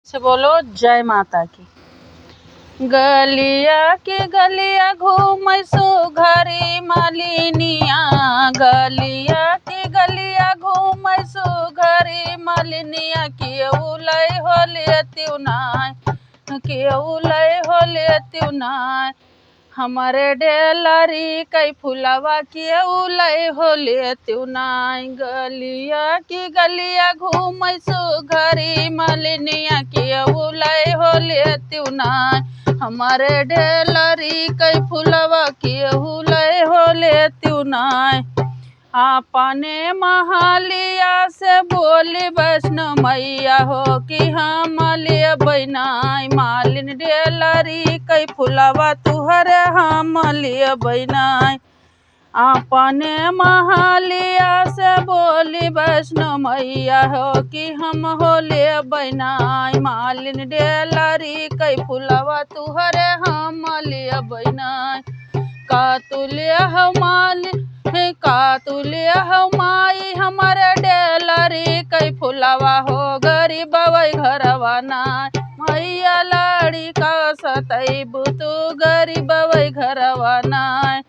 से बोलो जय माता की। गलिया के गलिया घूमैसु घरी मालिनिया, गलिया के गलिया घूमैसु घरी मालिनिया। केहू लै होले त्युनाय, केहू लै होले त्युनाय। हमारे डेलरी कई फुलवा केहू लै होले त्युनाय। गलिया की गलिया घूमैसु घरी मालिनिया, केहू लै होले त्युनाय। हमारे डेलरी कई फुलवा केहू लै होले त्युनाय। आपने महालिया से बोली वैष्णो मैया हो कि हम लिए बैनाय। मालिन डेलरी कई फुलवा तुहरे हम लिए बैनाय। आपने महालिया से बोली वैष्णो मैया हो कि हम होले बैनाय। मालिन डेलरी कई फुलवा तुहरे हम लिए बैनाय। का तुले हो मालिन, का तुले हो माई हमारे डेलरी कई फुलवा हो गरीब वै घरवा नाय। मैया लाड़ी का सतैबु तू गरीब वै घरवा नाय।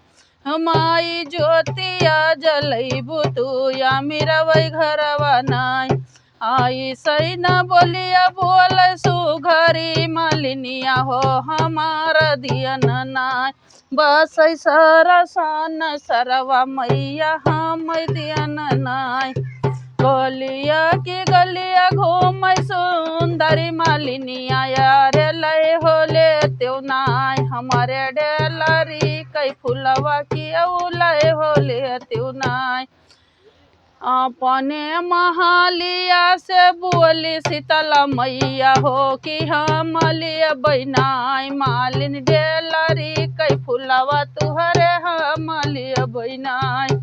माई ज्योतिया जलैबु तू या मेरा वै घरवा नाय। आई सही न बोलिया बोलैसु घरी मालिनिया हो हमारा दियन नाय। बसै सरसन सरवा मैया हम दियन नाय। गलिया की गलिया घूमै सुंदरी मालिनिया, यारे लै होले त्युनाय। हमारे डेलरी कई फुलवा केहू लै होले त्युनाय। अपने महालिया से बोली शीतला मैया हो कि हम लिए बैनाय। मालिन डेलरी कई फुलवा तुहरे हम लिए बैनाय।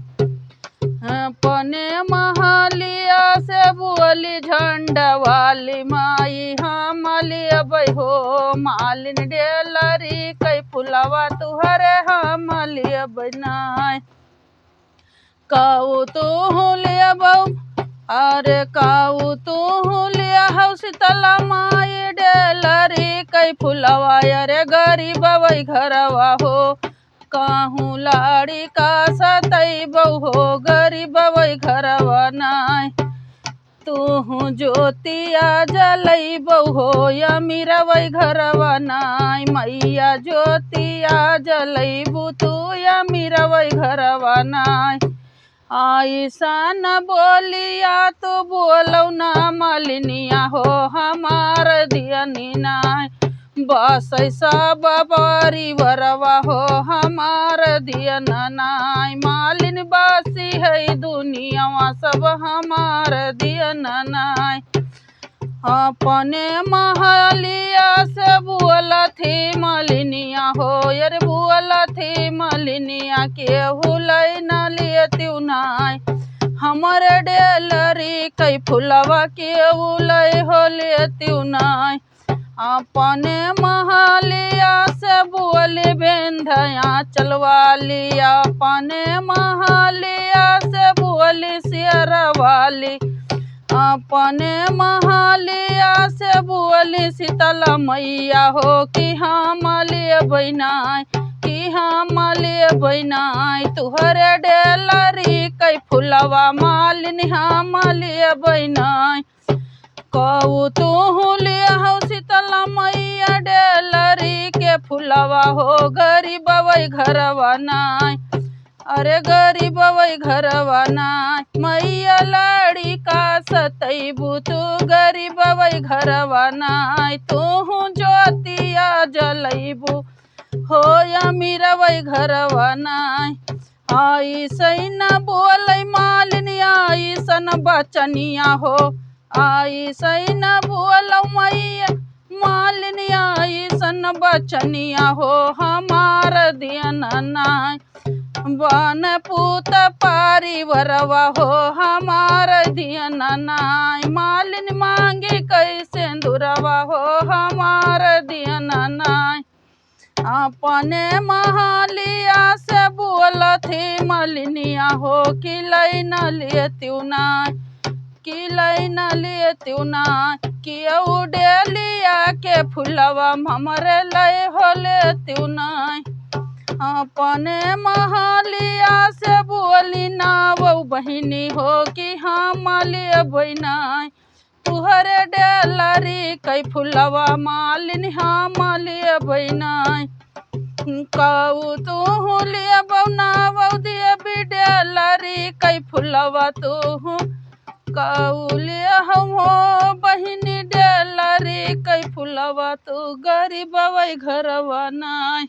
अपने महालिया से बोली झंडा वाली माई हम लिए बै हो। मालिन डेलरी कई फुलवा तुहरे हम लिए बैनाय। काऊ तू लिया बहु, अरे काऊ तू लिया हौ शीतला माई डेलरी कई फुलवा, अरे गरीब वै घरवा हो। कहूँ लाड़ी का सतैबौ हो गरीब वै घरवा नाय। तू ज्योतिया जलैबौ हो या मेरा वै घरवा नाय। मैया ज्योतिया जलैबु तू या मेरा वै घरवा नाय। ऐसन बोलिया तो बोलौ ना मालिनिया हो हमार दियनी नाय। बसै सब परिवरवा हो हमार दियन नाय। मालिन बासी है दुनियावा सब हमार दियन नाय। अपने महालिया से बोलथी मालिनिया हो, यार बोलथी मालिनिया केहू लै न लिए त्युनाय। हमारे डेलरी कई फुलवा केहू लै होले त्युनाय। अपने महालिया से बोले विंध्याचल वाली, अपने महालिया से बोली शेरा वाली। अपने महालिया से बोली शीतला मैया हो कि हम लिए बैनाय, कि हम लिए बैनाय। तुहरे डेलरी कई फुलवा मालिन हम लिए बैनाय। कहू तू लिया हौ शीतला मैया डेलरी के फुलवा हो गरीब वै घरवा नाय। अरे गरीब वै घरवा नाय। मैया लाड़ी का सतैबु तू गरीब वै घरवा नाय। तू ज्योतिया जलैबु हो या मेरा वै घरवा नाय। आई सही न बोलै मालिन ऐसन बचनिया हो, आई सही न बोलौ मैया मालिन ऐसन बचनिया हो हमार दियन नाय। बन पूत परिवरवा हो हमार दियन नाय। मालिन मांगी कई सिंदूरवा हो हमार दियन नाय। अपने महालिया से बोलथी मालिनिया हो कि लै न लिए त्युनाय, कि लै न लिए त्युनाय। केहू डेली के फुलवा हमरे लय होले त्यू नहीं अपने महलिया से बोली ना वो बहिनी हो कि हम मालिया बहना तुहरे डेलरी कई फुलवा मालिन हम मालिया बहना कहू तू लिया बौना बऊ दिया बिडेलरी कई फुलवा तू कहू लिया हम हो बहिनी डेलरी कई फुलवा तू गरीब घरवा नहीं